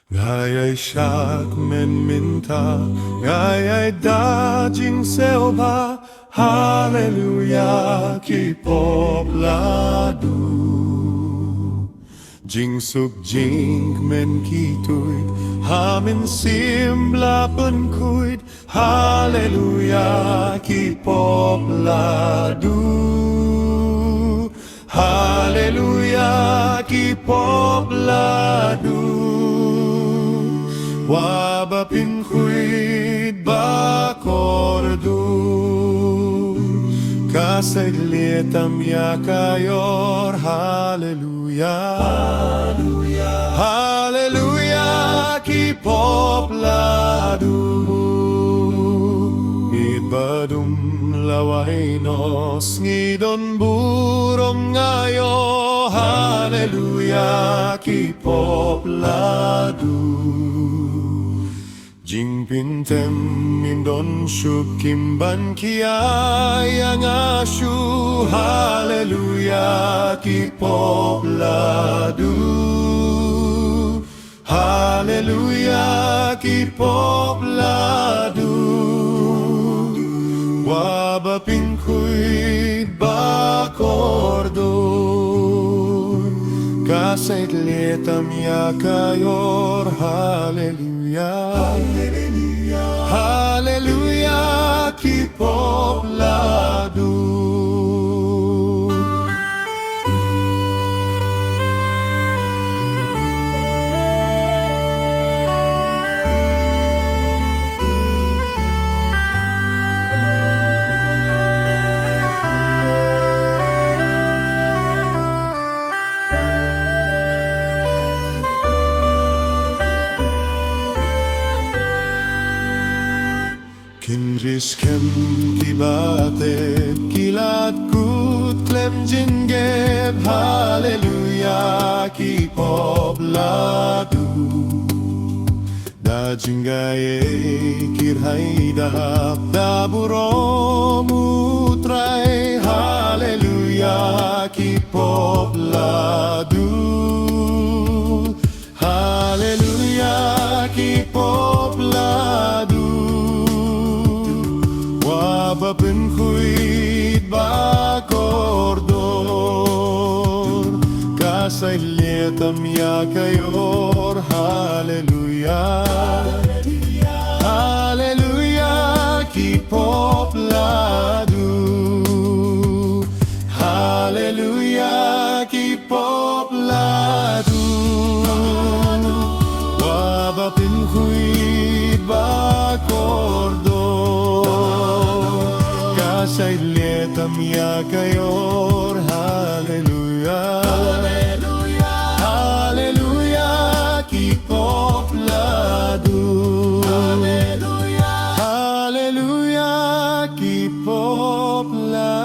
Ngaya'y siyak men minta, ngaya'y dajing selva, Hallelujah, kipopladu. Jing suk jing men kituid, hamin simbla penkuid, Hallelujah, kipopladu. Hallelujah, kipopladu. Wabapin kuid bakordu, kasaglietam yakayor. Hallelujah, Hallelujah, Hallelujah, kipopladu. Midbadum lawainos ngidon burom ngayo. Hallelujah, kipopladu. Jing pintem mindon shuk kimban kiayang asyu. Hallelujah, kipopladu. Hallelujah, kipopladu. Wabapin kuid bakordon, kasait lietam yakayor. Hallelujah, Hallelujah, Hallelujah, kipopladu. Kinriskem kibatet kilat kut klem jingeb. Hallelujah, kipopladu. Da jingaye kirhay dahap daburom utray. Hallelujah, kipopladu. Hallelujah, kipopladu. Wabapin kuid bakordor, kasay lietam yakayor. Hallelujah, Hallelujah, kipopladu. Hallelujah, kipopladu. Wabapin kuid bakordor, kasay lietam yakayor. Hallelujah, Hallelujah, Hallelujah, kipopladu. Hallelujah, Hallelujah, kipopladu.